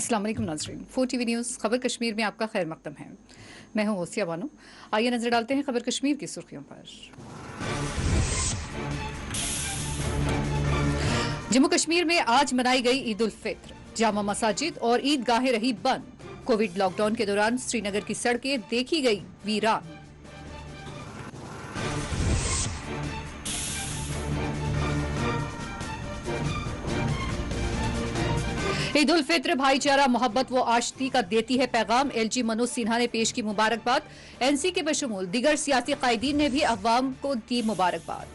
अस्सलाम वालेकुम नाज़रीन, 4TV न्यूज़ खबर कश्मीर में आपका खैर मकदम है। मैं हूँ ओसिया बानो। आइए नजर डालते हैं खबर कश्मीर की सुर्खियों पर। जम्मू कश्मीर में आज मनाई गई ईद उल फित्र। जामा मसाजिद और ईदगाहें रही बंद। कोविड लॉकडाउन के दौरान श्रीनगर की सड़कें देखी गई वीरान। ईद उल फित्र भाईचारा, मोहब्बत व आशिकी का देती है पैगाम। LG मनोज सिन्हा ने पेश की मुबारकबाद। NC के बशमूल दीगर सियासी कायदीन ने भी अवाम को दी मुबारकबाद।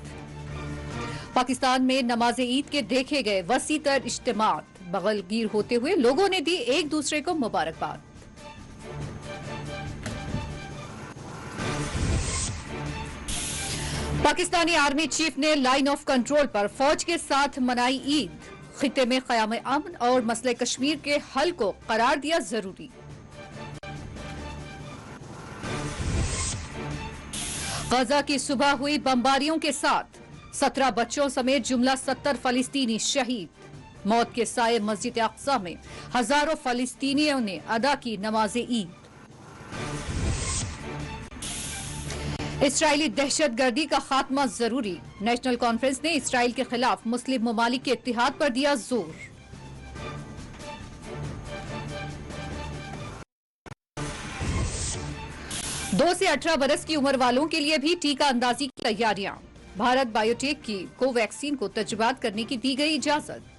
पाकिस्तान में नमाज ईद के देखे गए वसी तर इज्तिमात। बगलगीर होते हुए लोगों ने दी एक दूसरे को मुबारकबाद। पाकिस्तानी आर्मी चीफ ने लाइन ऑफ कंट्रोल पर फौज के साथ मनाई ईद। खिते में क़याम अमन और मसले कश्मीर के हल को करार दिया जरूरी। गजा की सुबह हुई बमबारियों के साथ 17 बच्चों समेत जुमला 70 फलस्तीनी शहीद। मौत के साए मस्जिद अक्सा में हजारों फलस्तीनियों ने अदा की नमाज ईद। इसराइली दहशतगर्दी का खात्मा जरूरी। नेशनल कॉन्फ्रेंस ने इसराइल के खिलाफ मुस्लिम ममालिक के इत्तिहाद पर दिया जोर। दो से 18 बरस की उम्र वालों के लिए भी टीका अंदाजी की तैयारियां। भारत बायोटेक की कोवैक्सीन को तजुर्बात करने की दी गई इजाजत।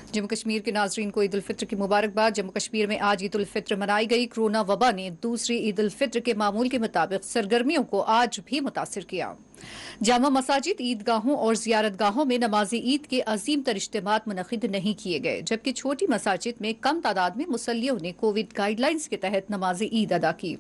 जम्मू कश्मीर के नाजरीन को ईद उल फित्र की मुबारकबाद। जम्मू कश्मीर में आज ईद उल फित्र मनाई गई। कोरोना वबा ने दूसरी ईद उल फित्र के मामूल के मुताबिक सरगर्मियों को आज भी मुतासिर किया। जामा मसाजिद, ईदगाहों और जियारतगाहों में नमाज ईद के अजीम तर इज्तिमात मुनक़िद नहीं किए गए, जबकि छोटी मसाजिद में कम तादाद में मुसल्लियों ने कोविड गाइडलाइंस के तहत नमाज ईद अदा की।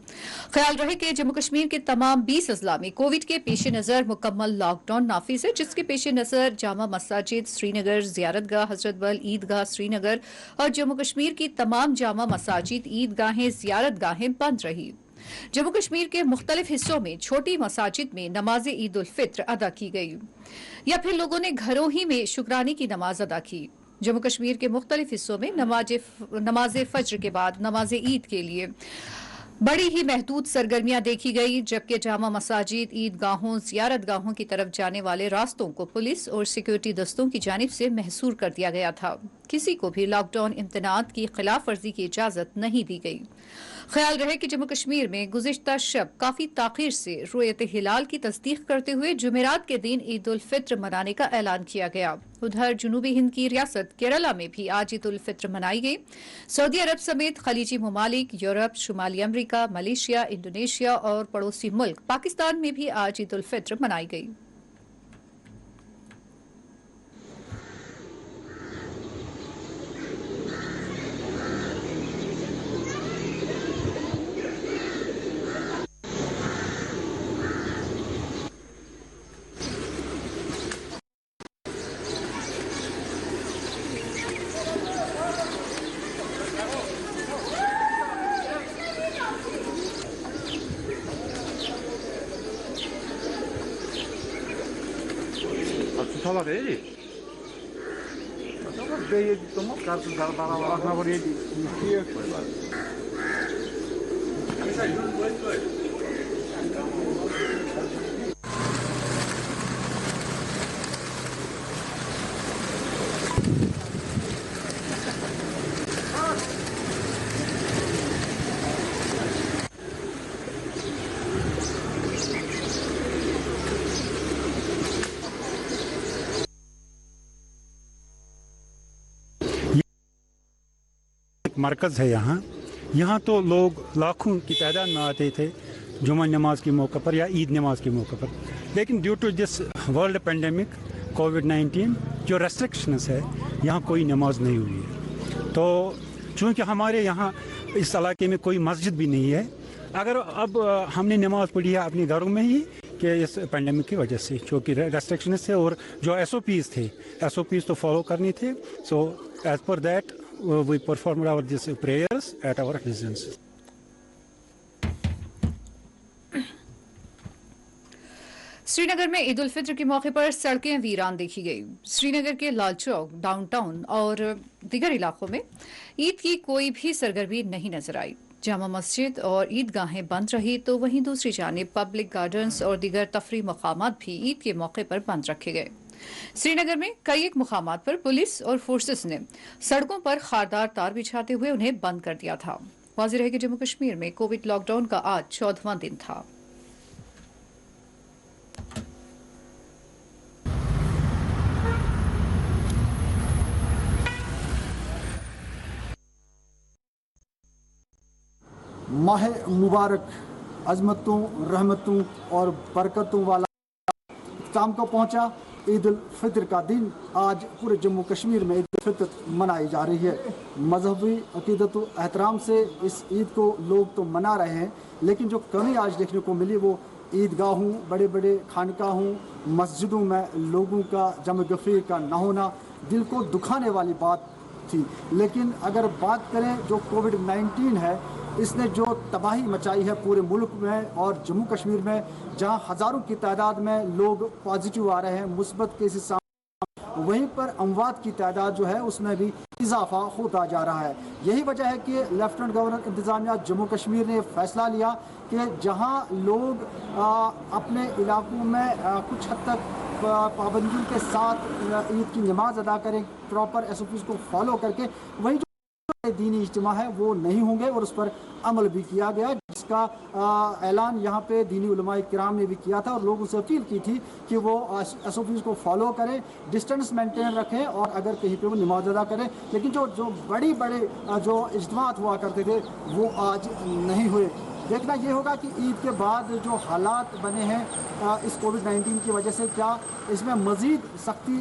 ख्याल रहे कि जम्मू कश्मीर के तमाम 20 अजला में कोविड के पेश नज़र मुकम्मल लॉकडाउन नाफिज है, जिसके पेश नज़र जामा मसाजिद श्रीनगर, जियारतगाह हजरत बल, ईदगाह श्रीनगर और जम्मू कश्मीर की तमाम जामा मसाजिद, ईदगाहें, जियारतगाहें बंद रही। जम्मू कश्मीर के मुख्तलिफ हिस्सों में छोटी मसाजिद में नमाज ईद उल फित्र अदा की गई या फिर लोगों ने घरों ही में शुक्राने की नमाज अदा की। जम्मू कश्मीर के मुख्तलिफ हिस्सों में नमाज फज्र के बाद नमाज ईद के लिए बड़ी ही महदूद सरगर्मियां देखी गई, जबकि जामा मसाजिद, ईदगाहों, जियारतगाहों की तरफ जाने वाले रास्तों को पुलिस और सिक्योरिटी दस्तों की जानिब से महसूर कर दिया गया था। किसी को भी लॉकडाउन इम्तनात की खिलाफ वर्जी की इजाजत नहीं दी गई। ख्याल रहे कि जम्मू कश्मीर में गुज़िश्ता शब काफी ताखीर से रुयत हिलाल की तस्दीक करते हुए जुमेरात के दिन ईद उल फित्र मनाने का ऐलान किया गया। उधर जनूबी हिंद की रियासत केरला में भी आज ईद उल फित्र मनाई गई। सऊदी अरब समेत खलीजी ममालिक, यूरोप, शुमाली अमरीका, मलेशिया, इंडोनेशिया और पड़ोसी मुल्क पाकिस्तान में भी आज ईद उल फित्र मनाई गई। Salak iyi. Tamam bey tamam kartı bana bana buraya diye koyuyorlar. मरकज़ है यहाँ तो लोग लाखों की तादाद में आते थे जुमा नमाज के मौके पर या ईद नमाज के मौके पर, लेकिन due to this world pandemic कोविड-19 जो रेस्ट्रिक्शंस है यहाँ कोई नमाज नहीं हुई है। तो चूँकि हमारे यहाँ इस इलाके में कोई मस्जिद भी नहीं है, अगर अब हमने नमाज पढ़ी है अपने घरों में ही कि इस पेंडेमिक की वजह से, क्योंकि रेस्ट्रिक्शंस थे और जो SOPs थे SOPs तो फॉलो करनी थे। So as per that we performed our this prayers at our residences. Srinagar में ईद उल फित्र के मौके पर सड़कें वीरान देखी गई। श्रीनगर के लाल चौक, डाउनटाउन और दीगर इलाकों में ईद की कोई भी सरगर्मी नहीं नजर आई। जामा मस्जिद और ईदगाहें बंद रही तो वहीं दूसरी जानिब पब्लिक गार्डन्स और दीगर तफरी मकामात भी ईद के मौके पर बंद रखे गए। श्रीनगर में कई एक मकामात पर पुलिस और फोर्सेस ने सड़कों पर खारदार तार बिछाते हुए उन्हें बंद कर दिया था। वाज़ेह है कि जम्मू कश्मीर में कोविड लॉकडाउन का आज 14वां दिन था। माह मुबारक अज़मतों, रहमतों और बरकतों वाला इख्तिताम को पहुंचा। ईद उल फितर का दिन आज पूरे जम्मू कश्मीर में ईद उल फितर मनाई जा रही है। मजहबी अकीदत व एहतराम से इस ईद को लोग तो मना रहे हैं, लेकिन जो कमी आज देखने को मिली वो ईदगाहों, बड़े बड़े खानकाहों, मस्जिदों में लोगों का जम गफरी का न होना दिल को दुखाने वाली बात थी। लेकिन अगर बात करें जो कोविड-19 है, इसने जो तबाही मचाई है पूरे मुल्क में और जम्मू कश्मीर में, जहां हज़ारों की तादाद में लोग पॉजिटिव आ रहे हैं, मुस्बत केसेस, वहीं पर अमवात की तादाद जो है उसमें भी इजाफा होता जा रहा है। यही वजह है कि लेफ्टिनेंट गवर्नर इंतज़ामिया जम्मू कश्मीर ने फैसला लिया कि जहां लोग अपने इलाकों में कुछ हद तक पाबंदियों के साथ ईद की नमाज अदा करें, प्रॉपर SOPs को फॉलो करके, वहीं दीनी इज्तिमा है वो नहीं होंगे और उस पर अमल भी किया गया, जिसका ऐलान यहाँ पे दीनी उलमाए किराम ने भी किया था और लोगों से अपील की थी कि वो SOPs को फॉलो करें, डिस्टेंस मेंटेन रखें और अगर कहीं पे वो नमाज अदा करें। लेकिन जो बड़े जो इज्तिमात हुआ करते थे वो आज नहीं हुए। देखना ये होगा कि ईद के बाद जो हालात बने हैं इस कोविड-19 की वजह से, क्या इसमें मज़ीद सख्ती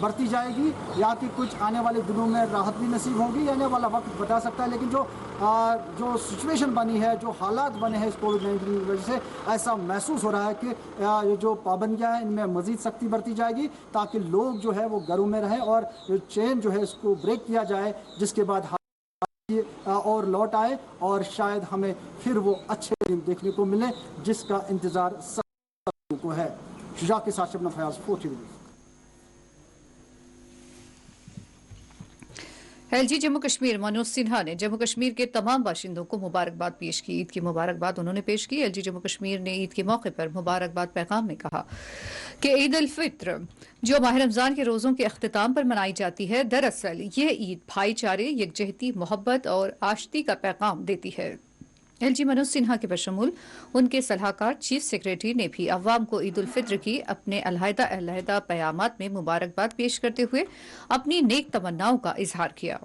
बरती जाएगी या कि कुछ आने वाले दिनों में राहत भी नसीब होगी, आने वाला वक्त बता सकता है। लेकिन जो सिचुएशन बनी है, जो हालात बने हैं इस कोविड-19 की वजह से, ऐसा महसूस हो रहा है कि ये जो पाबंदियाँ हैं इनमें मज़ीद सख्ती बरती जाएगी ताकि लोग जो है वो घरों में रहें और चेन जो है इसको ब्रेक किया जाए, जिसके बाद और लौट आए और शायद हमें फिर वो अच्छे दिन देखने को मिले जिसका इंतजार सब को है। शुजा के साथ शबनम फयाज, 40 न्यूज़। LG जम्मू कश्मीर मनोज सिन्हा ने जम्मू कश्मीर के तमाम बाशिंदों को मुबारकबाद पेश की। ईद की मुबारकबाद उन्होंने पेश की। LG जम्मू कश्मीर ने ईद के मौके पर मुबारकबाद पैगाम में कहा कि ईद उल फित्र जो माह रमजान के रोज़ों के अख्तिताम पर मनाई जाती है, दरअसल ये ईद भाईचारे, यकजहती, मोहब्बत और आश्ती का पैगाम देती है। LG मनोज सिन्हा के बशमूल उनके सलाहकार चीफ सेक्रेटरी ने भी अवाम को ईद उल फित्र की अपने अलहदा पयामात में मुबारकबाद पेश करते हुए अपनी नेक तमन्नाओं का इजहार किया।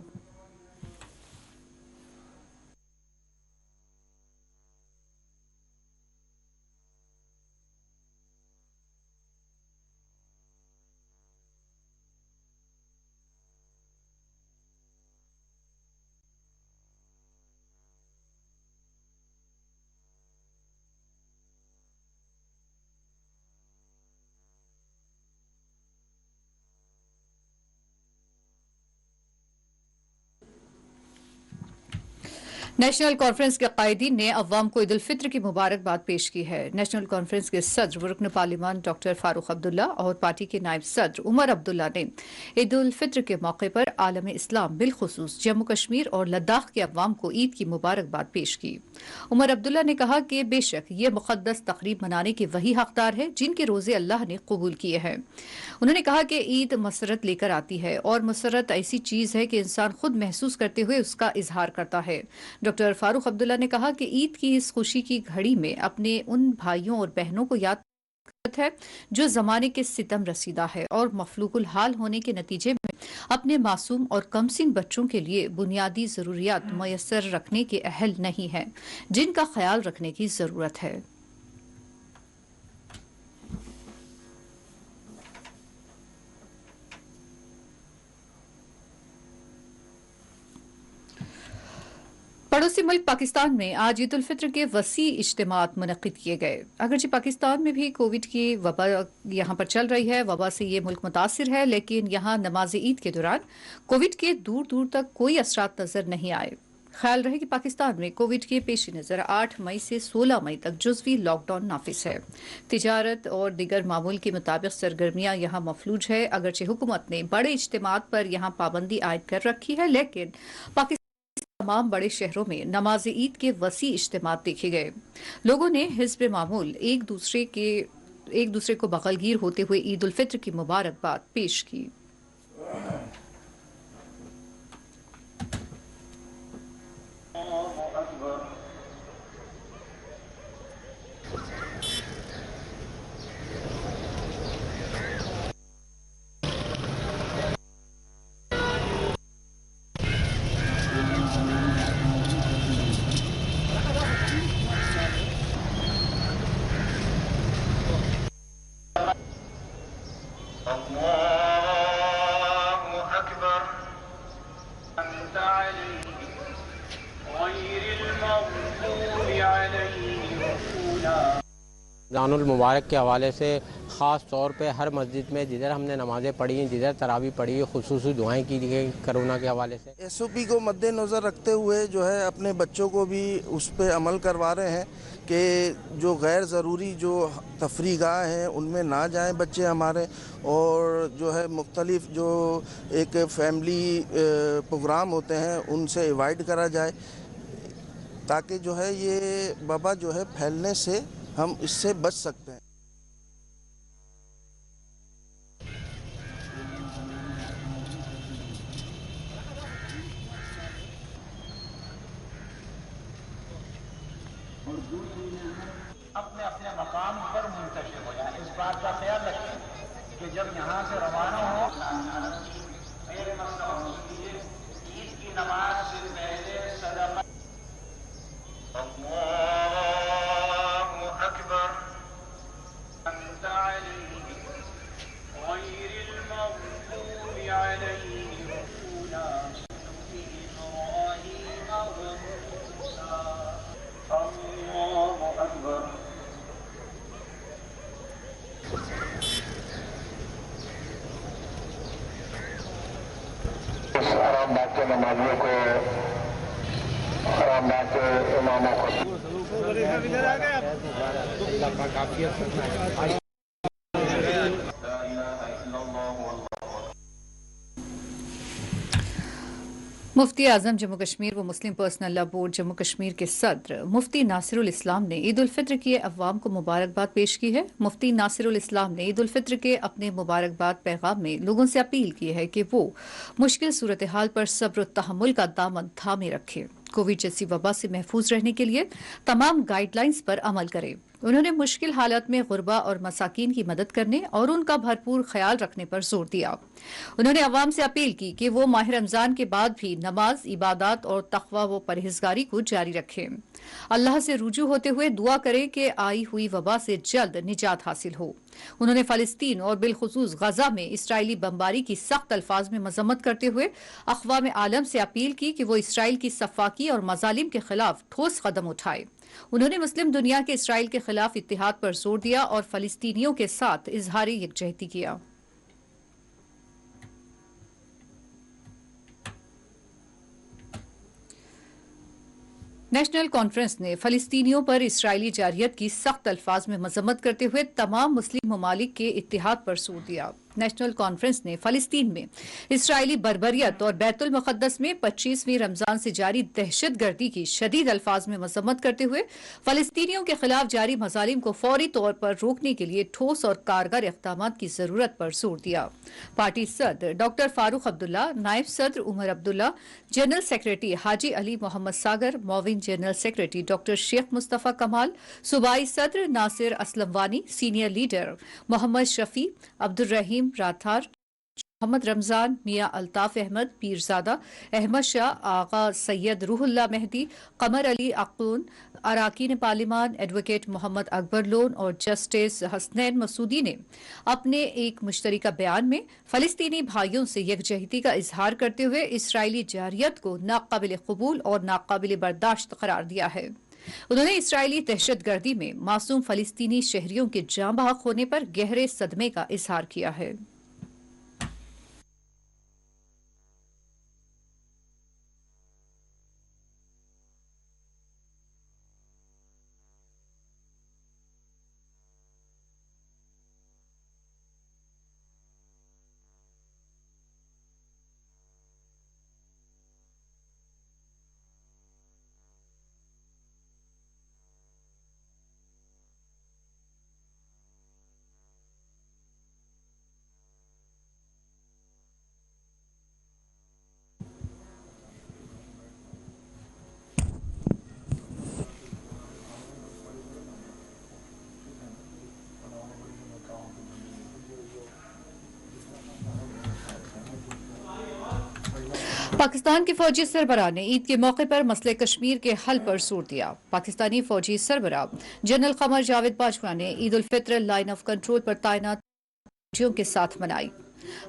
नेशनल कॉन्फ्रेंस के कायदीन ने अवाम को ईद उल फित्र की मुबारकबाद पेश की है। नेशनल कॉन्फ्रेंस के सदर व रुकन पार्लिमान डॉक्टर फारूक अब्दुल्ला और पार्टी के नायब सदर उमर अब्दुल्ला ने ईद उल फित्र के मौके पर आलम इस्लाम बिलखुसूस जम्मू कश्मीर और लद्दाख के अवाम को ईद की मुबारकबाद पेश की। उमर अब्दुल्ला ने कहा कि बेशक ये मुकद्दस तकरीब मनाने के वही हकदार है जिनके रोजे अल्लाह ने कबूल किए हैं। उन्होंने कहा कि ईद मसरत लेकर आती है और मसरत ऐसी चीज है कि इंसान खुद महसूस करते हुए उसका इजहार करता है। डॉक्टर फारूक अब्दुल्ला ने कहा कि ईद की इस खुशी की घड़ी में अपने उन भाइयों और बहनों को याद है जो जमाने के सितम रसीदा है और मफलूकुल हाल होने के नतीजे में अपने मासूम और कमसिन बच्चों के लिए बुनियादी जरूरियात मुयस्सर रखने के अहल नहीं है, जिनका ख्याल रखने की जरूरत है। पड़ोसी मुल्क पाकिस्तान में आज ईद उल फित्र के वसी इज्तिमात मुनक्किद किए गए। अगरचे पाकिस्तान में भी कोविड की वबा यहाँ पर चल रही है, वबा से ये मुल्क मुतासिर है, लेकिन यहाँ नमाज ईद के दौरान कोविड के दूर दूर तक कोई असरात नजर नहीं आए। ख्याल रहे कि पाकिस्तान में कोविड के पेश नज़र 8 मई से 16 मई तक जुज़वी लॉकडाउन नाफिज है। तिजारत और दीगर मामूल के मुताबिक सरगर्मियां यहाँ मफलूज है। अगरचे हुकूमत ने बड़े इज्तिमात पर यहाँ पाबंदी आयद कर रखी है, लेकिन पाकिस्तान तमाम बड़े शहरों में नमाज ईद के वसी इज्तिमात देखे गए। लोगों ने हिज़्ब मामूल एक दूसरे को बगलगीर होते हुए ईद उल फित्र की मुबारकबाद पेश की। रमज़ानुल मुबारक के हवाले से ख़ास तौर पे हर मस्जिद में जिधर हमने नमाज़ें पढ़ी हैं, जिधर तरावी पढ़ी है, खुसूसी दुआएं की गई कोरोना के हवाले से। SOP को मद्देनज़र रखते हुए जो है अपने बच्चों को भी उस पर अमल करवा रहे हैं कि जो गैर ज़रूरी जो तफरीगाह हैं उनमें ना जाएं बच्चे हमारे, और जो है मुख्तलिफ जो एक फैमिली प्रोग्राम होते हैं उनसे अवॉइड करा जाए, ताकि जो है ये वबा जो है फैलने से हम इससे बच सकते हैं। अपने अपने मकाम पर मुंतशिर हो जाए। इस बात का ख्याल रखें कि जब यहाँ से रवाना हो मेरे ईद की नमाज से पहले सदका अल्लाहु अकबर अंत अलैहि गैरिल मग़दूबि अलैहिम वला इब्राहीम व मूसा अल्लाहु अकबर। हराम बाग के नमाजियों को, हराम बाग के इमामों को मुफ्ती आजम जम्मू कश्मीर व Muslim Personal Law Board Jammu Kashmir के सदर मुफ्ती नासिरुल इस्लाम ने ईद उल फित्र की अवाम को मुबारकबाद पेश की है। मुफ्ती नासिरुल इस्लाम ने ईद उल फित्र के अपने मुबारकबाद पैगाम में लोगों से अपील की है कि वो मुश्किल सूरत हाल पर सब्र और तहम्मुल का दामन थामे रखें। कोविड जैसी वबा से महफूज रहने के लिए तमाम गाइडलाइंस पर अमल करें। उन्होंने मुश्किल हालत में गुरबा और मसाकीन की मदद करने और उनका भरपूर ख्याल रखने पर जोर दिया। उन्होंने अवाम से अपील की कि वो माह रमजान के बाद भी नमाज, इबादत और तक़वा व परहेजगारी को जारी रखें। अल्लाह से रुजू होते हुए दुआ करें कि आई हुई वबा से जल्द निजात हासिल हो। उन्होंने फ़लस्तीन और बिलखुसूस गजा में इसराइली बमबारी की सख्त अल्फाज में मजम्मत करते हुए अक़वाम आलम से अपील की कि वो इसराइल की सफ़ाकी और मज़ालिम के खिलाफ ठोस कदम उठाए। उन्होंने मुस्लिम दुनिया के इसराइल के खिलाफ इत्तिहाद पर जोर दिया और फ़लस्तीनियों के साथ इजहारी यकजहती किया। नेशनल कॉन्फ्रेंस ने फ़लस्तीनियों पर इसराइली जारियत की सख्त अल्फाज में मजम्मत करते हुए तमाम मुस्लिम ममालिक के इत्तिहाद पर जोर दिया। नेशनल कॉन्फ्रेंस ने फ़लस्तीन में इसराइली बर्बरियत और बैतुल मुक़द्दस में 25वीं रमज़ान से जारी दहशतगर्दी की शदीद अल्फाज में मजम्मत करते हुए फ़लस्तीनियों के खिलाफ जारी मज़ालिम को फौरी तौर पर रोकने के लिए ठोस और कारगर इक़दामात की ज़रूरत पर जोर दिया। पार्टी सदर डॉक्टर फारूक अब्दुल्ला, नायब सदर उमर अब्दुल्ला, जनरल सेक्रेटरी हाजी अली मोहम्मद सागर, मौविन general secretary doctor Sheikh Mustafa Kamal, सूबाई सदर नासिर असलम वानी, सीनियर लीडर मोहम्मद शफी, अब्दुल रहीम राथार, محمد رمضان، میاں الطاف احمد، پیرزادہ احمد شاہ، آغا سید روح اللہ مہدی، قمر علی اقون، اراکین پارلیمان ایڈوکیٹ محمد اکبر لون اور جسٹس حسنین مسعودی نے اپنے ایک مشترکہ بیان میں فلسطینی بھائیوں سے یکجہتی کا اظہار کرتے ہوئے اسرائیلی جارحیت کو ناقابل قبول اور ناقابل برداشت قرار دیا ہے۔ انہوں نے اسرائیلی دہشت گردی میں معصوم فلسطینی شہریوں کے جاں بحق ہونے پر گہرے صدمے کا اظہار کیا ہے۔ پاکستان کے فوجی سربراہ نے عید کے موقع پر مسئلہ کشمیر کے حل پر زور دیا۔ پاکستانی فوجی سربراہ جنرل قمر جاوید باجوہ نے عید الفطر لائن آف کنٹرول پر تعینات فوجیوں کے ساتھ منائی۔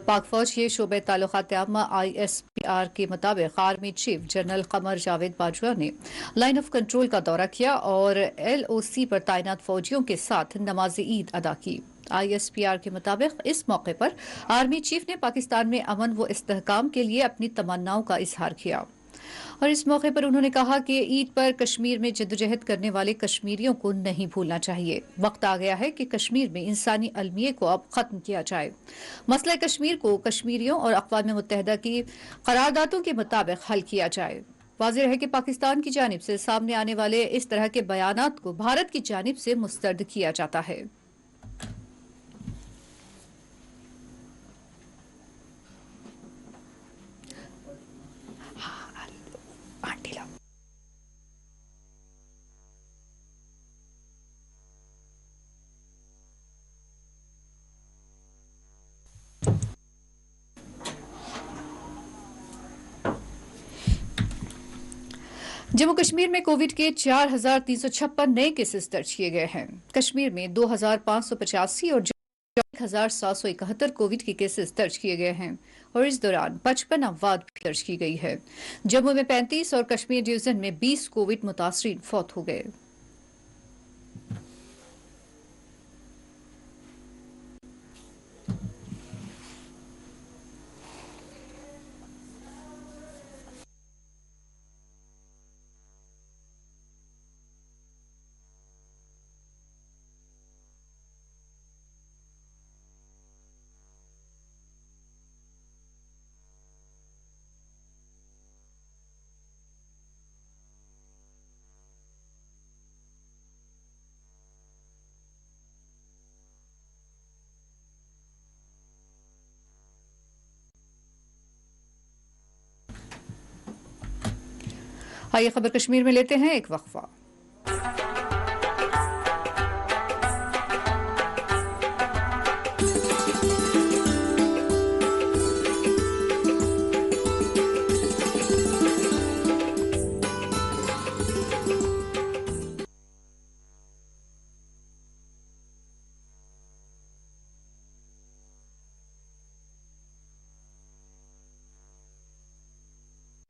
پاک فوج کے شعبہ تعلقات عامہ ISPR کے مطابق army chief general Qamar Javed Bajwa نے لائن آف کنٹرول کا دورہ کیا اور LOC پر تعینات فوجیوں کے ساتھ نماز عید ادا کی۔ ISPR کے مطابق اس موقع پر آرمی چیف نے پاکستان میں امن و استحکام کے لیے اپنی تمناؤں کا اظہار کیا اور اس موقع پر انہوں نے کہا کہ عید پر کشمیر میں جدوجہد کرنے والے کشمیریوں کو نہیں بھولنا چاہیے۔ وقت آ گیا ہے کہ کشمیر میں انسانی المیے کو اب ختم کیا جائے۔ مسئلہ کشمیر کو کشمیریوں اور اقوام متحدہ کی قراردادوں کے مطابق حل کیا جائے۔ واضح ہے کہ پاکستان کی جانب سے سامنے آنے والے اس طرح کے بیانات کو بھارت کی جانب سے مسترد کیا جاتا ہے۔ جموں کشمیر میں کووڈ کے 4,356 نئے کیسز درج کیے گئے ہیں۔ کشمیر میں 2,585 اور 1,771 کووڈ کے کیسز درج کیے گئے ہیں اور اس دوران 55 افوات بھی درج کی گئی ہے۔ جموں میں 35 اور کشمیر ڈویژن میں 20 کووڈ متاثرین فوت ہو گئے۔ آئیے خبر کشمیر میں لیتے ہیں ایک وقفہ۔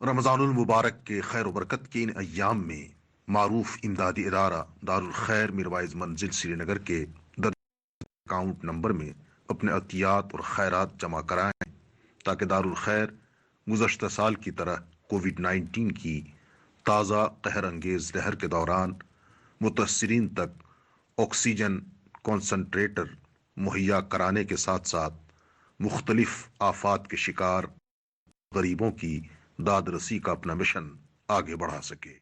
رمضان المبارک کے خیر و برکت کے ان ایام میں معروف امدادی ادارہ دارالخیر میروائز منزل سری نگر کے اکاؤنٹ نمبر میں اپنے عطیات اور خیرات جمع کرائیں تاکہ دارالخیر گزشتہ سال کی طرح کووڈ-19 کی تازہ قہر انگیز لہر کے دوران متاثرین تک آکسیجن کانسنٹریٹر مہیا کرانے کے ساتھ ساتھ مختلف آفات کے شکار غریبوں کی داد رسی کا اپنا مشن آگے بڑھا سکے۔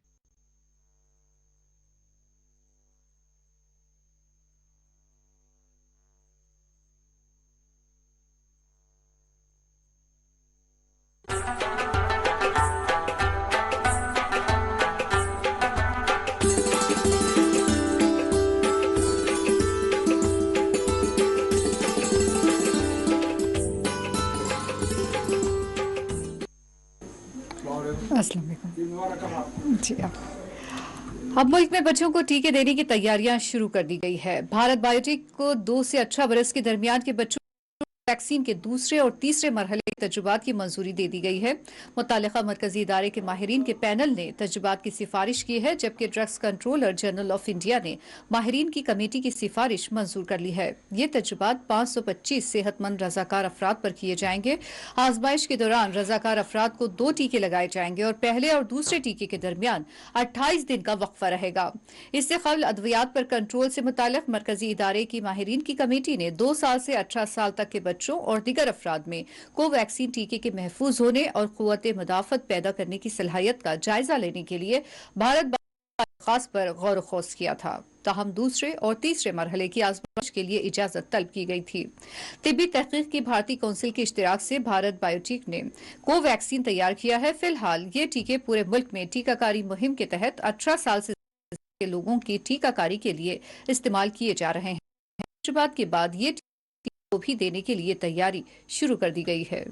जी हाँ। अब मुल्क में बच्चों को टीके देने की तैयारियां शुरू कर दी गई है। भारत बायोटेक को 2 से 18 बरस के दरमियान के बच्चों वैक्सीन के दूसरे और तीसरे मरहले के तजुबात की मंजूरी दे दी गई है। मुतालिका मरकजी इदारे के माहिरीन के पैनल ने तजुबात की सिफारिश की है, जबकि drugs controller general of India ने माहिरीन की कमेटी की सिफारिश मंजूर कर ली है। ये तजुबात 525 सेहतमंद रजाकार अफराद पर किए जाएंगे। आजमाइश के दौरान रजाकार अफराद को 2 टीके लगाए जाएंगे और पहले और दूसरे टीके के दरमियान 28 दिन का वक्फा रहेगा। इससे कबल अद्वियात पर कंट्रोल से मुतालिक मरकजी इदारे की माहिरीन की कमेटी ने 2 साल से 18 साल तक के बच्चों और दीगर अफराद में कोवैक्सीन टीके के महफूज होने और कुव्वत मुदाफत पैदा करने की सलाहियत का जायजा लेने के लिए भारत खास पर गौर खोज किया था। ताहम दूसरे और तीसरे मरहले की आजमाइश के लिए इजाजत तलब की गई थी। तिब्बी तहकीक की भारतीय कौंसिल के इश्तिराक से भारत बायोटेक ने कोवैक्सीन तैयार किया है। फिलहाल ये टीके पूरे मुल्क में टीकाकारी मुहिम के तहत 18 साल से के लोगों की टीकाकारी के लिए इस्तेमाल किए जा रहे हैं। तजुबात के बाद ये टीके को भी देने के लिए तैयारी शुरू कर दी गई है।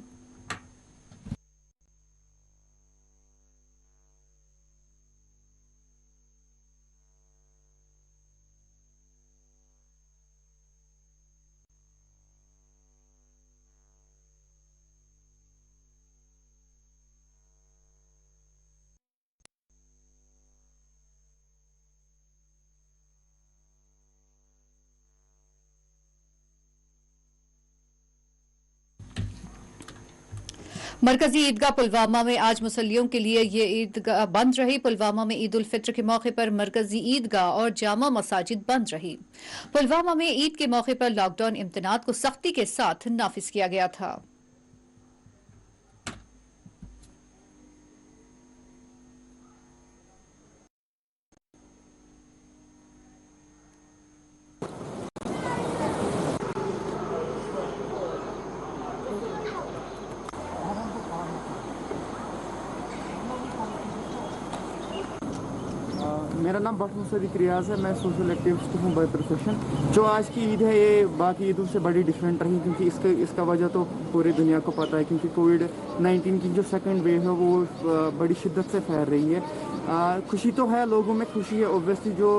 मरकजी ईदगाह पुलवामा में आज मुसल्लियों के लिए ये ईदगाह बंद रही। पुलवामा में ईद उल फित्र के मौके पर मरकजी ईदगाह और जामा मसाजिद बंद रही। पुलवामा में ईद के मौके पर लॉकडाउन इम्तनात को सख्ती के साथ नाफिज किया गया था। मेरा नाम भट्ट मुसद्दिक रियाज है। मैं सोशल एक्टिविस्ट हूँ बाय प्रोफेशन। जो आज की ईद है ये बाकी ईदों से बड़ी डिफरेंट रही, क्योंकि इसका वजह तो पूरी दुनिया को पता है, क्योंकि कोविड-19 की जो सेकंड वेव है वो बड़ी शिद्दत से फैल रही है। खुशी तो है, लोगों में खुशी है। ऑब्वियसली जो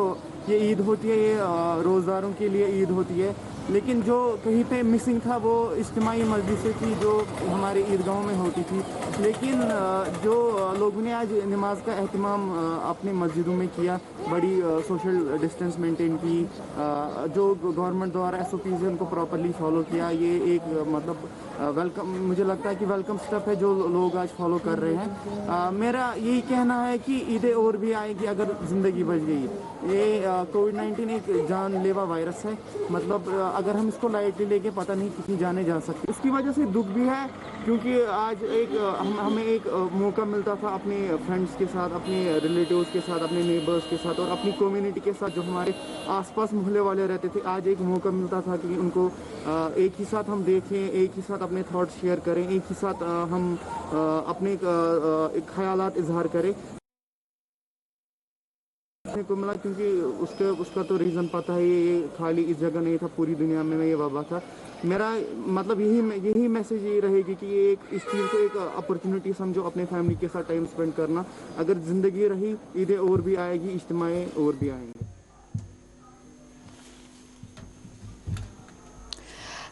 ये ईद होती है ये रोज़दारों के लिए ईद होती है, लेकिन जो कहीं पे मिसिंग था वो इज्तिमाई मजलिसें थी जो हमारे ईदगाहों में होती थी। लेकिन जो लोगों ने आज नमाज का एहतमाम अपनी मस्जिदों में किया, बड़ी सोशल डिस्टेंस मेंटेन की, जो गवर्नमेंट द्वारा SOPs है उनको प्रॉपरली फॉलो किया, ये एक मतलब वेलकम, मुझे लगता है कि वेलकम स्टेप है जो लोग आज फॉलो कर रहे हैं। मेरा यही कहना है कि ईदें और भी आएगी अगर ज़िंदगी बच गई। ये कोविड-19 एक जानलेवा वायरस है, मतलब अगर हम इसको लाइटली लेके पता नहीं कितनी जाने जा सकती। उसकी वजह से दुख भी है, क्योंकि आज हमें एक मौका मिलता था अपने फ्रेंड्स के साथ, अपने रिलेटिव्स के साथ, अपने नेबर्स के साथ और अपनी कम्युनिटी के साथ जो हमारे आसपास मोहल्ले वाले रहते थे। आज एक मौका मिलता था कि उनको एक ही साथ हम देखें, एक ही साथ अपने थॉट्स शेयर करें, एक ही साथ हम अपने ख्यालात इजहार करें को मिला, क्योंकि उसका तो रीज़न पता है। ये खाली इस जगह नहीं था, पूरी दुनिया में ये वबा था। मेरा मतलब यही मैसेज ये रहेगी कि ये इस चीज़ को एक अपॉर्चुनिटी समझो अपने फैमिली के साथ टाइम स्पेंड करना। अगर ज़िंदगी रही ईदें और भी आएगी, इज्तिमाएं और भी आएंगे।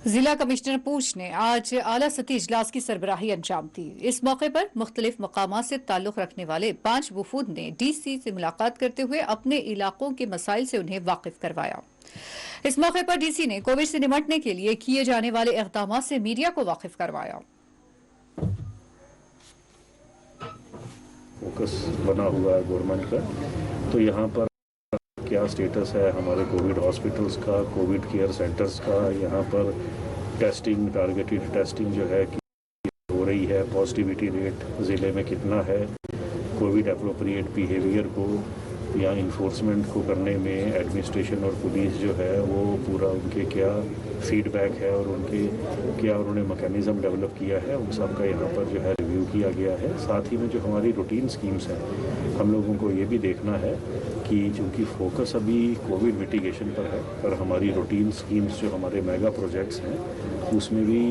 जिला कमिश्नर पूंछ ने आज आला सतही इजलास की सरबराही अंजाम दी। इस मौके पर मुख्तलिफ मकामात से ताल्लुक रखने वाले 5 वफूद ने DC से मुलाकात करते हुए अपने इलाकों के मसाइल से उन्हें वाकिफ करवाया। इस मौके पर DC ने कोविड से निपटने के लिए किए जाने वाले इक़दामात से मीडिया को वाकिफ करवाया। फोकस बना हुआ है गवर्नमेंट का, तो यहाँ पर क्या स्टेटस है हमारे कोविड हॉस्पिटल्स का, कोविड केयर सेंटर्स का, यहाँ पर टेस्टिंग, टारगेटेड टेस्टिंग जो है कि हो रही है, पॉजिटिविटी रेट ज़िले में कितना है, कोविड एप्रोप्रिएट बिहेवियर को या इन्फोर्समेंट को करने में एडमिनिस्ट्रेशन और पुलिस जो है वो पूरा उनके क्या फीडबैक है और उनके क्या उन्होंने मैकेनिज़्म डेवलप किया है, उन सब का यहाँ पर जो है रिव्यू किया गया है। साथ ही में जो हमारी रूटीन स्कीम्स हैं, हम लोगों को ये भी देखना है कि चूँकि फोकस अभी कोविड मिटिगेशन पर है, पर हमारी रूटीन स्कीम्स जो हमारे मेगा प्रोजेक्ट्स हैं उसमें भी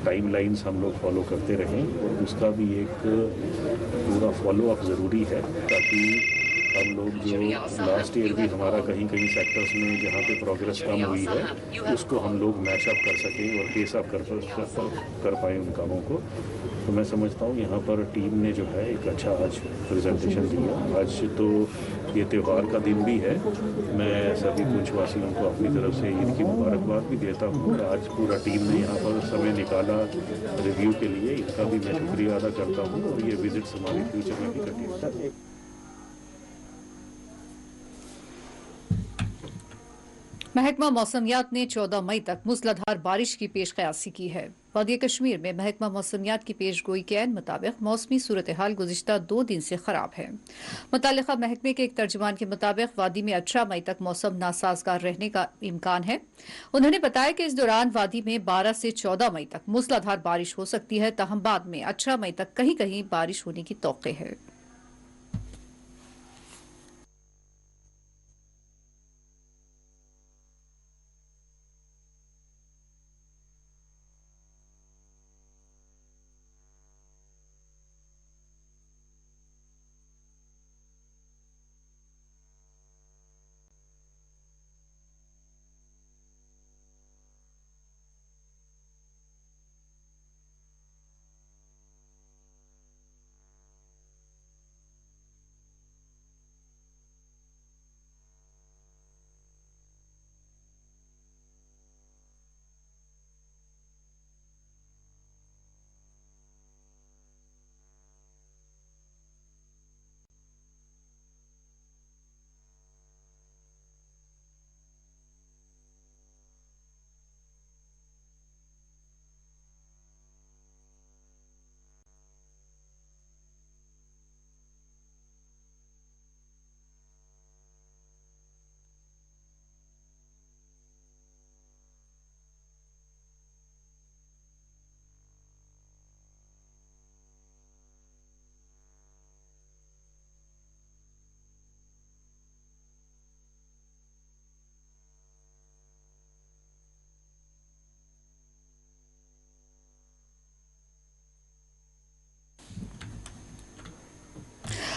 टाइमलाइंस हम लोग फॉलो करते रहें और उसका भी एक पूरा फॉलो अप ज़रूरी है, ताकि हम लोग जो लास्ट ईयर भी हमारा कहीं कहीं सेक्टर्स में जहाँ पे प्रोग्रेस कम हुई है उसको हम लोग मैच अप कर सकें और पेस अप कर पाएँ उन कामों को। तो मैं समझता हूँ यहाँ पर टीम ने जो है एक अच्छा आज प्रेजेंटेशन दिया। आज तो ये त्यौहार का दिन भी है, मैं सभी पूंछवासियों को अपनी तरफ से ईद की मुबारकबाद भी देता हूँ। और आज पूरा टीम ने यहाँ पर समय निकाला रिव्यू के लिए, इनका भी मैं शुक्रिया अदा करता हूँ और ये विजिट्स हमारे फ्यूचर में भी कंटिन्यू करें। महकमा मौसमियात ने 14 मई तक मूसलाधार बारिश की पेशकयासी की है। वादी कश्मीर में महकमा मौसमियात की पेशगोई के ऐन मुताबिक मौसमी सूरत हाल गुज़िश्ता 2 दिन से खराब है। मुतालिका महकमे के एक तर्जुमान के मुताबिक वादी में 18 मई तक मौसम नासाजगार रहने का इम्कान है। उन्होंने बताया कि इस दौरान वादी में 12 से 14 मई तक मूसलाधार बारिश हो सकती है, ताहम बाद में 18 मई तक कहीं कहीं बारिश होने की तौक़े है।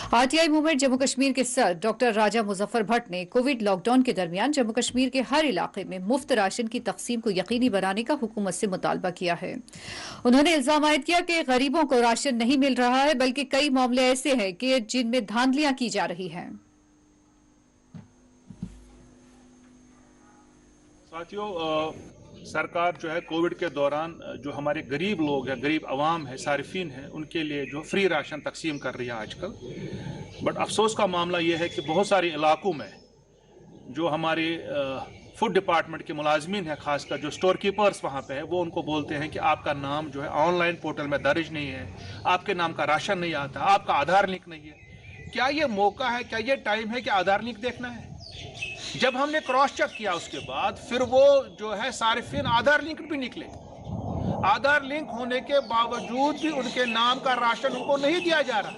आरटीआई मूवमेंट जम्मू कश्मीर के सर डॉक्टर राजा मुजफ्फर भट्ट ने कोविड लॉकडाउन के दरमियान जम्मू कश्मीर के हर इलाके में मुफ्त राशन की तकसीम को यकीनी बनाने का हुकूमत से मुतालबा किया है। उन्होंने इल्जाम आयद किया कि गरीबों को राशन नहीं मिल रहा है, बल्कि कई मामले ऐसे हैं कि जिनमें धांधलियां की जा रही हैं। साथियों, सरकार जो है कोविड के दौरान जो हमारे गरीब लोग हैं, गरीब आवाम है, सारिफिन हैं, उनके लिए जो फ्री राशन तकसीम कर रही है आजकल। बट अफसोस का मामला ये है कि बहुत सारे इलाकों में जो हमारे फूड डिपार्टमेंट के मुलाजमीन हैं, खासकर जो स्टोर कीपर्स वहाँ पे है, वो उनको बोलते हैं कि आपका नाम जो है ऑनलाइन पोर्टल में दर्ज नहीं है, आपके नाम का राशन नहीं आता, आपका आधार लिंक नहीं है। क्या ये मौका है, क्या ये टाइम है कि आधार लिंक देखना है? जब हमने क्रॉस चेक किया उसके बाद फिर वो जो है सारिफिन आधार लिंक भी निकले। आधार लिंक होने के बावजूद भी उनके नाम का राशन उनको नहीं दिया जा रहा,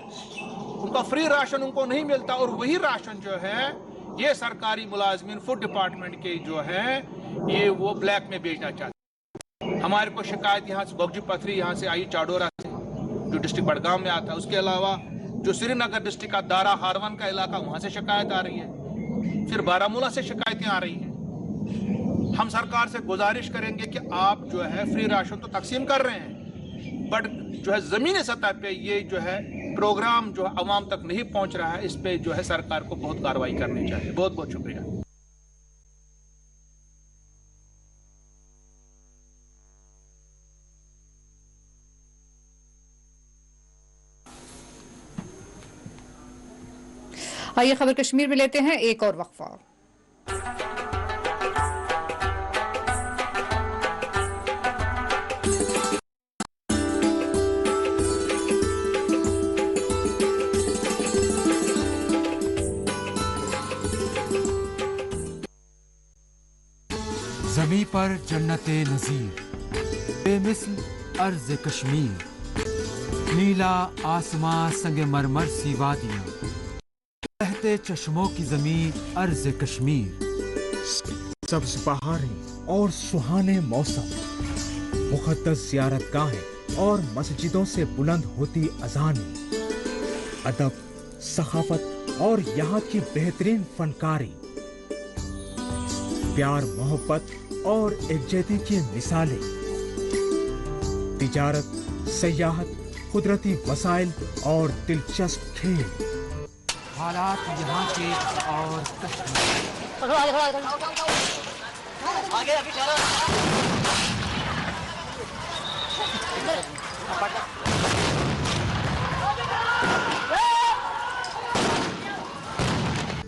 उनका फ्री राशन उनको नहीं मिलता। और वही राशन जो है ये सरकारी मुलाजमीन फूड डिपार्टमेंट के जो है ये वो ब्लैक में बेचना चाहते हैं। हमारे को शिकायत यहाँ से बगजू पथरी यहाँ से आई, चाडोरा से जो डिस्ट्रिक्ट बडगाम में आता है, उसके अलावा जो श्रीनगर डिस्ट्रिक्ट का दारा हारवन का इलाका, वहाँ से शिकायत आ रही है, फिर बारामूला से शिकायतें आ रही हैं। हम सरकार से गुजारिश करेंगे कि आप जो है फ्री राशन तो तकसीम कर रहे हैं, बट जो है ज़मीनी सतह पे ये जो है प्रोग्राम जो है आवाम तक नहीं पहुंच रहा है, इस पे जो है सरकार को बहुत कार्रवाई करनी चाहिए। बहुत बहुत शुक्रिया। आइए खबर कश्मीर में लेते हैं एक और वक्फा। ज़मीं पर जन्नते नज़ीर, बेमिसल अर्ज़ कश्मीर, नीला आसमां संगे मरमर सी वादियां, बहते चश्मों की ज़मीं अर्ज़ कश्मीर, सब्ज़ पहाड़ें और सुहाने मौसम, मुक़द्दस ज़ियारतगाहें और मस्जिदों से बुलंद होती अज़ानें, अदब, सखाफत और यहाँ की बेहतरीन फनकारी, प्यार मोहब्बत और एकजुटता की मिसालें, तिजारत, सयाहत, कुदरती वसाइल और दिलचस्प खेल। हालात यहाँ के और कश्मीर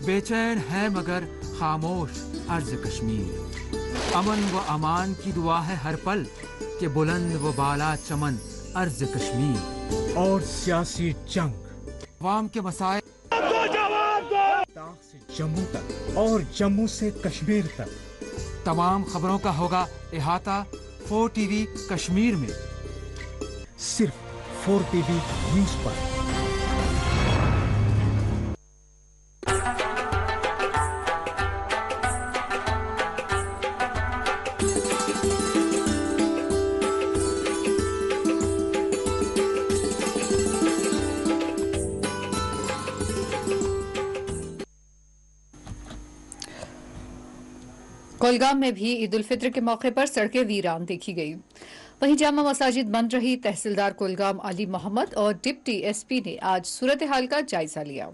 बेचैन है मगर खामोश अर्ज कश्मीर। अमन व अमान की दुआ है हर पल के बुलंद व बाला चमन अर्ज कश्मीर। और सियासी जंग, अवाम के मसाइल से जम्मू तक और जम्मू से कश्मीर तक, तमाम खबरों का होगा इहाता 4 TV कश्मीर में, सिर्फ 4 TV न्यूज पर। कोलगाम में भी ईद उल फित्र के मौके पर सड़कें वीरान देखी गई। वहीं जामा मसाजिद बंद रही। तहसीलदार कोलगाम अली मोहम्मद और डिप्टी SP ने आज सूरत हाल का जायजा लिया।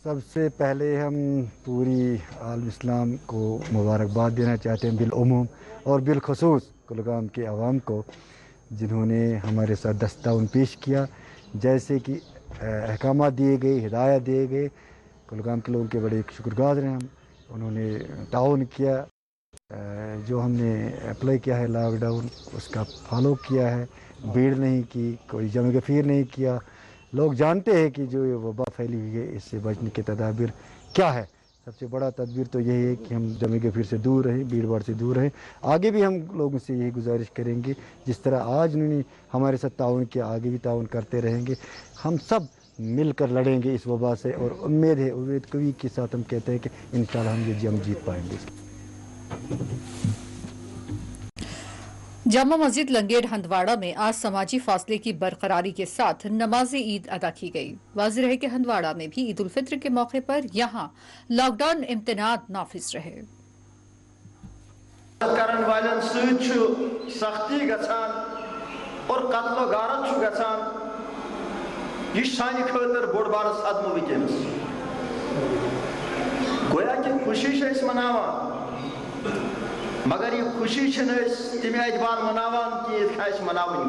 सबसे पहले हम पूरी आलम इस्लाम को मुबारकबाद देना चाहते हैं बिलउमूम और बिलखसूस कुलगाम के आवाम को, जिन्होंने हमारे साथ दस्ताउन पेश किया। जैसे कि अहकामात दिए गए, हिदायत दिए गए, कुलगाम के लोगों के बड़े शुक्रगुज़ार हैं हम। उन्होंने ताउन किया, जो हमने अप्लाई किया है लॉकडाउन उसका फॉलो किया है, भीड़ नहीं की, कोई जमे गफीर नहीं किया। लोग जानते हैं कि जो ये वबा फैली हुई है इससे बचने के तदाबीर क्या है। सबसे बड़ा तदबीर तो यही है कि हम जमे गफीर से दूर रहें, भीड़ भाड़ से दूर रहें। आगे भी हम लोगों से यही गुजारिश करेंगे, जिस तरह आज उन्होंने हमारे साथ ताउन किया, आगे भी ताउन करते रहेंगे। हम सब मिलकर लड़ेंगे इस वबा से और उम्मीद कवी के साथ हम कहते हैं कि इंशाल्लाह हम ये जंग जीत पाएंगे। जामा मस्जिद लंगेड़ हंदवाड़ा में आज समाजी फासले की बरकरारी के साथ नमाज ईद अदा की गई। वाज़ेह है कि हंदवाड़ा में भी ईद उल फित्र के मौके पर यहां लॉकडाउन इम्तनाद नाफिज रहे। करन वालन सख्ती गछान और कत्लो गारत गछान, यह सानि खतर बोड़ बार सदम वुनकस। गोया कि खुशी से मनावान, मगर ये खुशी तमे एतबार मनावान कि ईद मनावन।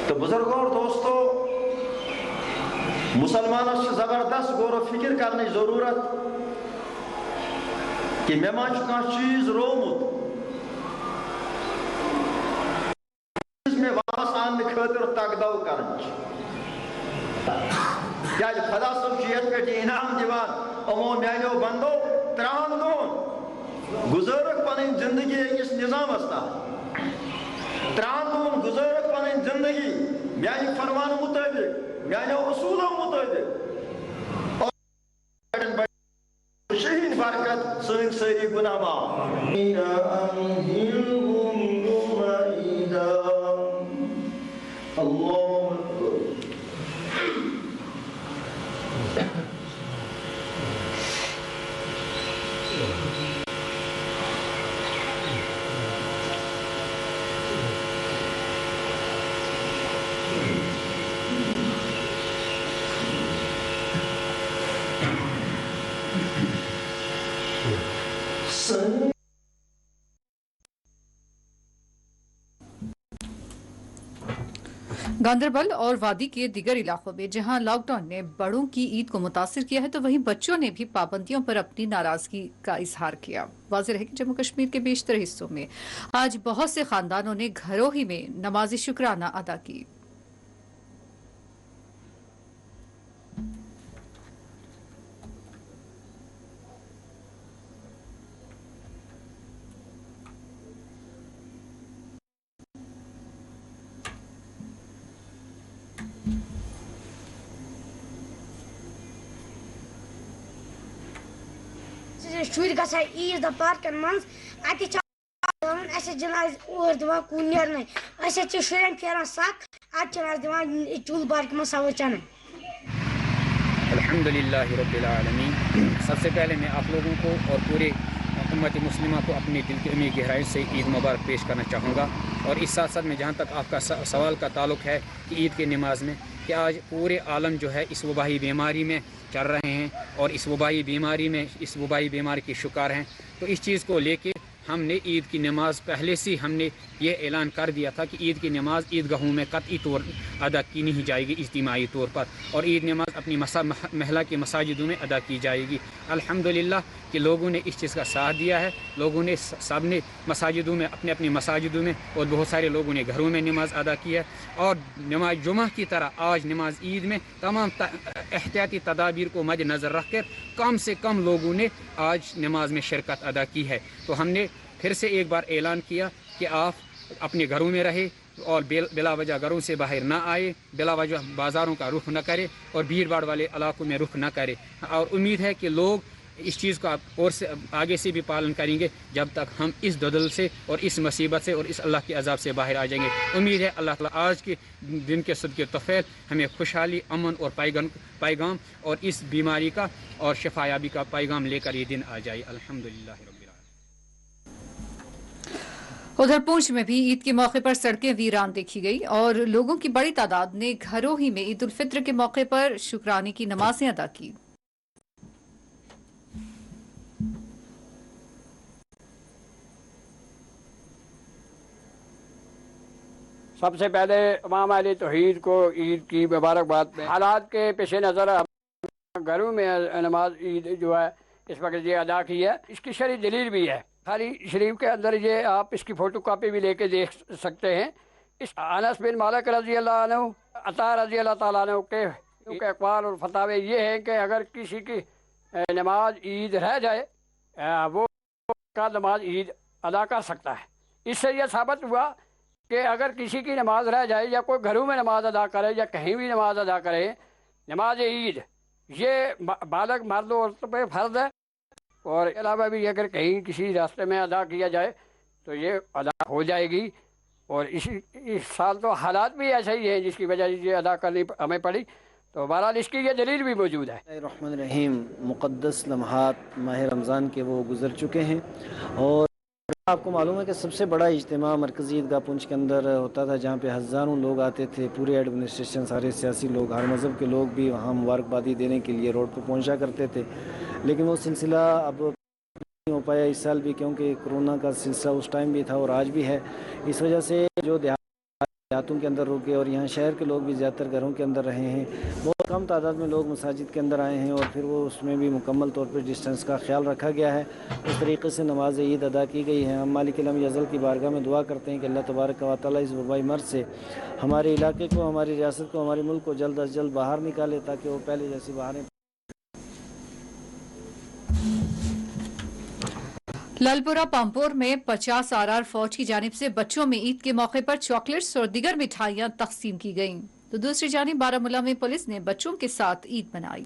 तो बुजुर्गों और दोस्तों, मुसलमानस जबरदस्त गौर व फिक्र करने जरूरत कि मे मा कह चीज रोमुत में वापस आने खतर तगदव कर। खुदा सब यथ पे इनाम दिवान, अमो मानो बंदो 3 दोन गुजरक पन जिंदगी अकिस निजामस तहत। 3 दोन गुजरक पन जिंदगी मानो फरमान मुताबिक, मानो उसूलों मुताबिक, और शहीन बरकत सन सारी गुनाह माफ। गांदरबल और वादी के दीगर इलाकों में जहां लॉकडाउन ने बड़ों की ईद को मुतासिर किया है, तो वहीं बच्चों ने भी पाबंदियों पर अपनी नाराजगी का इजहार किया। वाज़ेह है कि जम्मू कश्मीर के बेशतर हिस्सों में आज बहुत से खानदानों ने घरों ही में नमाज शुक्राना अदा की। شُرۍ گژھان عیٖذ دۄہ پارکن منٛز اَتہِ چھِ اَسہِ جِناب اور دِوان کُن نیرنَے أسۍ حظ چھِ شُرٮ۪ن پھیران سَکھ اَتہِ چھِنہٕ اَسہِ دِوان چوٗلہٕ پارکہِ منٛز سَوٲرۍ چَنٕے. الحمدللہ رب العالمین. سب سے پہلے میں آپ لوگوں کو اور پورے امت مسلمہ کو اپنی دل کی امید گہرائی سے عید مبارک پیش کرنا چاہوں گا. اور اس ساتھ ساتھ میں جہاں تک آپ کا سوال کا تعلق ہے کہ عید کی نماز میں کہ آج پورے عالم جو ہے اس وبائی بیماری میں چل رہے ہیں اور اس وبائی بیماری کے شکار ہیں. تو اس چیز کو لے کے ہم نے عید کی نماز پہلے سے ہم نے یہ اعلان کر دیا تھا کہ عید کی نماز عیدگاہوں میں قطعی طور ادا کی نہیں جائے گی اجتماعی طور پر, اور عید نماز اپنی محلہ کے مساجدوں میں ادا کی جائے گی. الحمدللہ کہ لوگوں نے اس چیز کا ساتھ دیا ہے. لوگوں نے سب نے مساجدوں میں اپنے مساجدوں میں اور بہت سارے لوگوں نے گھروں میں نماز ادا کی ہے. اور نماز جمعہ کی طرح آج نماز عید میں تمام احتیاطی تدابیر کو مد نظر رکھ کر کم سے کم لوگوں نے آج نماز میں شرکت ادا کی ہے. تو ہم نے پھر سے ایک بار اعلان کیا کہ آپ اپنے گھروں میں رہے اور بلا وجہ گھروں سے باہر نہ آئے, بلا وجہ بازاروں کا رخ نہ کرے اور بھیڑ بھاڑ والے علاقوں میں رخ نہ کرے. اور امید ہے کہ لوگ اس چیز کا اور سے آگے سے بھی پالن کریں گے جب تک ہم اس ددل سے اور اس مصیبت سے اور اس اللہ کے عذاب سے باہر آ جائیں گے. امید ہے اللہ تعالیٰ آج کے دن کے صدقے طفیل ہمیں خوشحالی, امن اور پیغام اور اس بیماری کا اور شفایابی کا پیغام لے کر یہ دن آ جائے. الحمدللہ رب العالمین. ادھر پونچھ میں بھی عید کے موقع پر سڑکیں ویران دیکھی گئی اور لوگوں کی بڑی تعداد نے گھروں ہی میں عید الفطر کے موقع پر شکرانے کی نمازیں ادا کی. سب سے پہلے تمام اہل توحید کو عید کی مبارکباد. حالات کے پیش نظر گھروں میں نماز عید جو ہے اس وقت یہ ادا کی ہے. اس کی شرعی دلیل بھی ہے. بخاری شریف کے اندر یہ آپ اس کی فوٹو کاپی بھی لے کے دیکھ سکتے ہیں. اس انس بن مالک رضی اللہ عنہ, عطا رضی اللہ تعالیٰ عنہ کے اقوال اور فتاوے یہ ہیں کہ اگر کسی کی نماز عید رہ جائے وہ کا نماز عید ادا کر سکتا ہے. اس سے یہ ثابت ہوا کہ اگر کسی کی نماز رہ جائے یا کوئی گھروں میں نماز ادا کرے یا کہیں بھی نماز ادا کرے, نماز عید یہ بالغ مرد و عورت پہ فرض ہے. اور علاوہ بھی اگر کہیں کسی راستے میں ادا کیا جائے تو یہ ادا ہو جائے گی. اور اس سال تو حالات بھی ایسے ہی ہیں جس کی وجہ سے یہ ادا کرنی ہمیں پڑی. تو بہرحال اس کی یہ دلیل بھی موجود ہے. الرحمن الرحیم. مقدس لمحات ماہ رمضان کے وہ گزر چکے ہیں اور آپ کو معلوم ہے کہ سب سے بڑا اجتماع مرکزی عیدگاہ پونچھ کے اندر ہوتا تھا جہاں پہ ہزاروں لوگ آتے تھے. پورے ایڈمنسٹریشن, سارے سیاسی لوگ, ہر مذہب کے لوگ بھی وہاں مبارکبادی دینے کے لیے روڈ پہ پہنچا کرتے تھے. لیکن وہ سلسلہ اب نہیں ہو پایا اس سال بھی, کیونکہ کرونا کا سلسلہ اس ٹائم بھی تھا اور آج بھی ہے. اس وجہ سے جو دیہاتوں کے اندر رکے اور یہاں شہر کے لوگ بھی زیادہ تر گھروں کے اندر رہے ہیں. بہت کم تعداد میں لوگ مساجد کے اندر آئے ہیں اور پھر وہ اس میں بھی مکمل طور پر ڈسٹنس کا خیال رکھا گیا ہے. اس طریقے سے نماز عید ادا کی گئی ہے. ہم مالک الم یزل کی بارگاہ میں دعا کرتے ہیں کہ اللہ تبارک و تعالیٰ اس وبائی مرض سے ہمارے علاقے کو, ہماری ریاست کو, ہمارے ملک کو جلد از جلد باہر نکالے تاکہ وہ پہلے جیسی بہاریں. للپورہ پامپور میں 50 آرآر فوج کی جانب سے بچوں میں عید کے موقع پر چاکلیٹس اور دیگر مٹھائیاں تقسیم کی گئیں. تو دوسری جانب بارہ مولہ میں پولیس نے بچوں کے ساتھ عید منائی.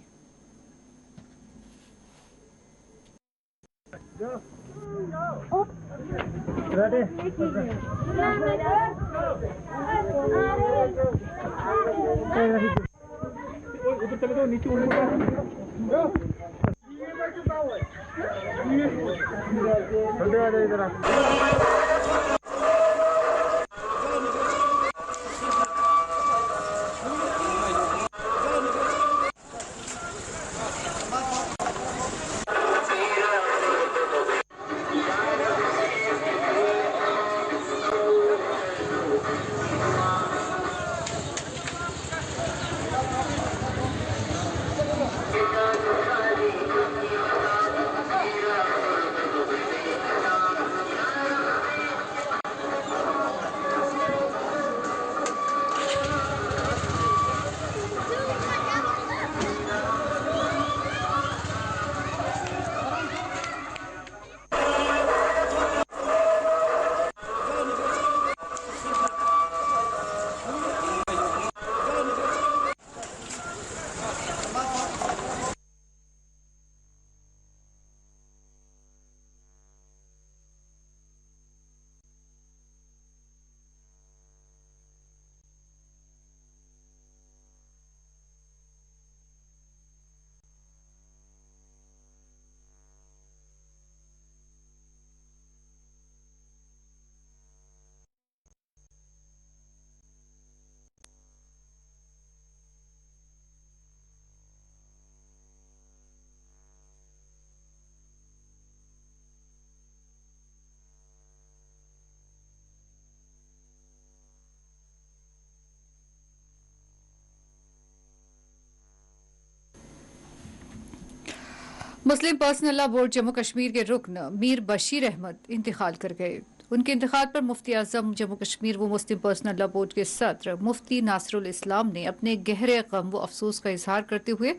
Muslim Personal Law Board Jammu Kashmir के रुकन मीर बशीर अहमद इंतकाल कर गए। उनके इंतकाल पर मुफ्ती आजम जम्मू कश्मीर व मुस्लिम पर्सनल लॉ बोर्ड के सदर मुफ्ती नासरुल इस्लाम ने अपने गहरे गम व अफसोस का इजहार करते हुए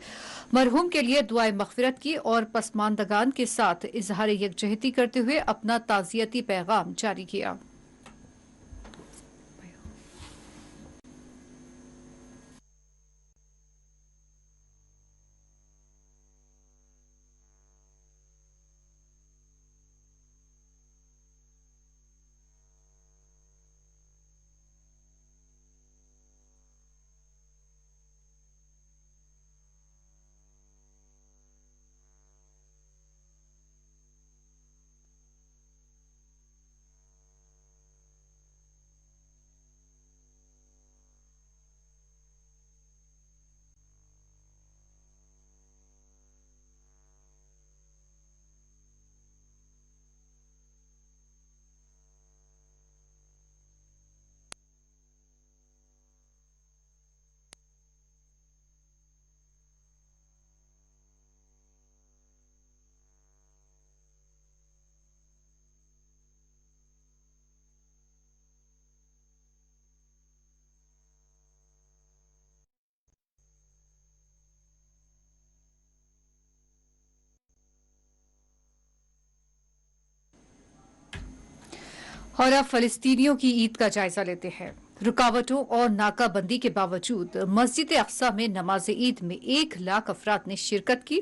मरहूम के लिए दुआए मगफिरत की और पसमानदगान के साथ इजहार यकजहती करते हुए अपना ताज़ियती पैगाम जारी किया। और अब फलस्तीनियों की ईद का जायजा लेते हैं। रुकावटों और नाकाबंदी के बावजूद मस्जिद अक्सा में नमाज ईद में 1 लाख अफराद ने शिरकत की।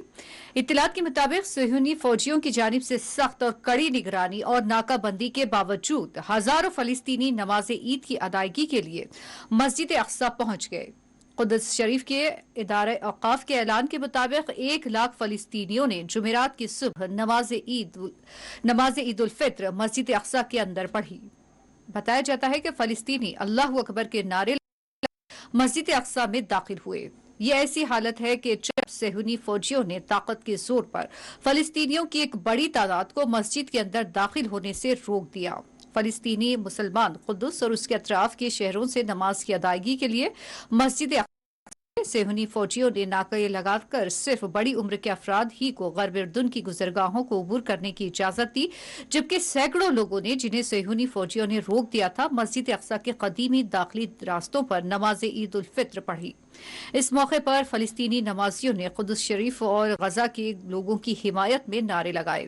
इत्तलात के मुताबिक सुहूनी फौजियों की जानिब से सख्त और कड़ी निगरानी और नाकाबंदी के बावजूद हजारों फलस्तीनी नमाज ईद की अदायगी के लिए मस्जिद अक्सा पहुंच गए। कुद्स शरीफ के इदारे औकाफ के ऐलान के मुताबिक 1 लाख फलस्तीनियों ने जुमेरात की सुबह नमाज ईद उल फित्र मस्जिद अक्सा के अंदर पढ़ी। बताया जाता है कि फलस्तीनी अल्लाहु अकबर के नारे मस्जिद अक्सा में दाखिल हुए। ये ऐसी हालत है कि जब सुहूनी फौजियों ने ताकत के जोर पर फलस्तीनियों की एक बड़ी तादाद को मस्जिद के अंदर दाखिल होने से रोक दिया। फलस्तीनी मुसलमान कुद्दुस और उसके अतराफ के शहरों से नमाज की अदायगी के लिए मस्जिद सुहूनी फौजियों ने नाके लगाकर सिर्फ बड़ी उम्र के अफराद ही को गरब-ए-उर्दुन की गुजरगाहों को अबूर करने की इजाजत दी, जबकि सैकड़ों लोगों ने जिन्हें सुहूनी फौजियों ने रोक दिया था मस्जिद अक्सा के कदीमी दाखिली रास्तों पर नमाज ईद उल फित्र पढ़ी। इस मौके पर फलस्तीनी नमाजियों ने कुद्स शरीफ और गजा के लोगों की हिमायत में नारे लगाए।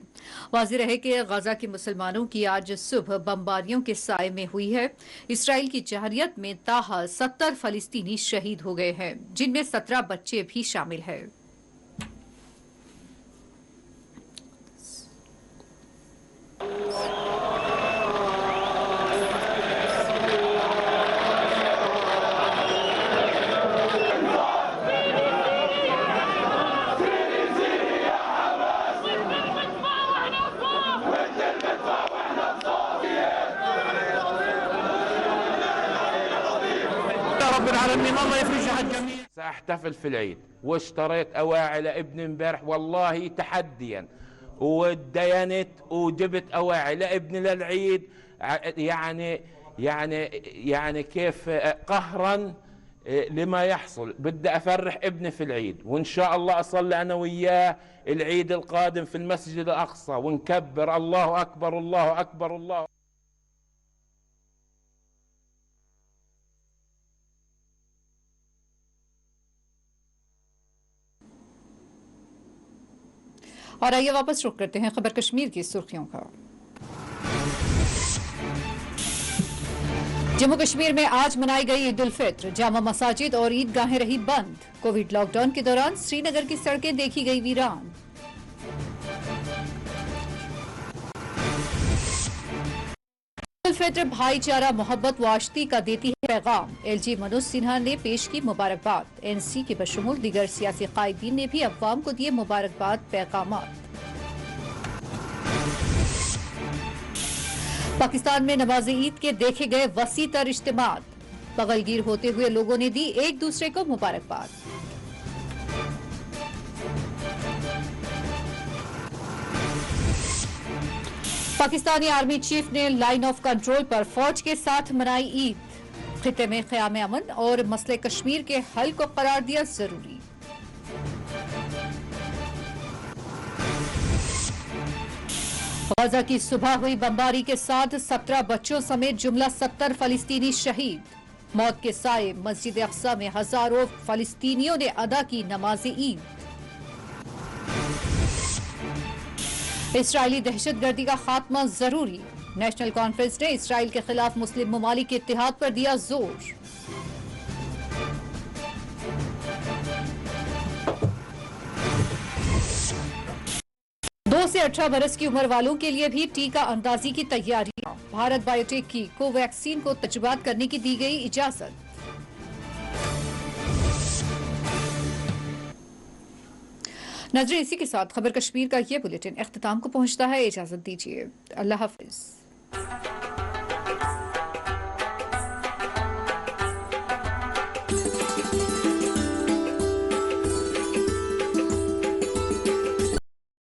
वाज़ेह रहे कि गजा के मुसलमानों की आज सुबह बमबारियों के साए में हुई है। इसराइल की जहरियत में ताहाल 70 फलस्तीनी शहीद हो गए हैं, जिनमें 17 बच्चे भी शामिल हैं। سأحتفل في العيد واشتريت أواعي لابني امبارح والله تحديا ودينت وجبت أواعي لابني للعيد يعني كيف قهرا لما يحصل. بدي أفرح ابني في العيد وإن شاء الله أصلي أنا وياه العيد القادم في المسجد الأقصى ونكبر الله أكبر الله أكبر الله. और आइए वापस रुख करते हैं खबर कश्मीर की सुर्खियों का। जम्मू कश्मीर में आज मनाई गई ईद उल फित्र। जामा मसाजिद और ईदगाहें रही बंद। कोविड लॉकडाउन के दौरान श्रीनगर की सड़कें देखी गई वीरान। ईद उल फित्र भाईचारा, मोहब्बत व आश्ती का देती है पैगाम। एलजी मनोज सिन्हा ने पेश की मुबारकबाद। एनसी के बशमूल दीगर सियासी कायदीन ने भी अवाम को दिए मुबारकबाद पैगामात। पाकिस्तान में नमाज ईद के देखे गए वसी तर इज्तिमात। बगलगीर होते हुए लोगों ने दी एक दूसरे को मुबारकबाद। पाकिस्तानी आर्मी चीफ ने लाइन ऑफ कंट्रोल पर फौज के साथ मनाई ईद। खिते में क़याम अमन और मसले कश्मीर के हल को करार दिया जरूरी। गजा की सुबह हुई बमबारी के साथ 17 बच्चों समेत जुमला 70 फलस्तीनी शहीद। मौत के साए मस्जिद अक्सा में हजारों फलस्तीनियों ने अदा की नमाज ईद। इसराइली दहशतगर्दी का खात्मा जरूरी, नेशनल कॉन्फ्रेंस ने इसराइल के खिलाफ मुस्लिम ममालिक के इत्तेहाद पर दिया जोर। दो से 18 बरस की उम्र वालों के लिए भी टीका अंदाजी की तैयारियां। भारत बायोटेक की कोवैक्सीन को तजर्बात करने की दी गई इजाजत। नजरें इसी के साथ खबर कश्मीर का ये बुलेटिन इख्तिताम को पहुंचता है। इजाजत दीजिए, अल्लाह हाफिज।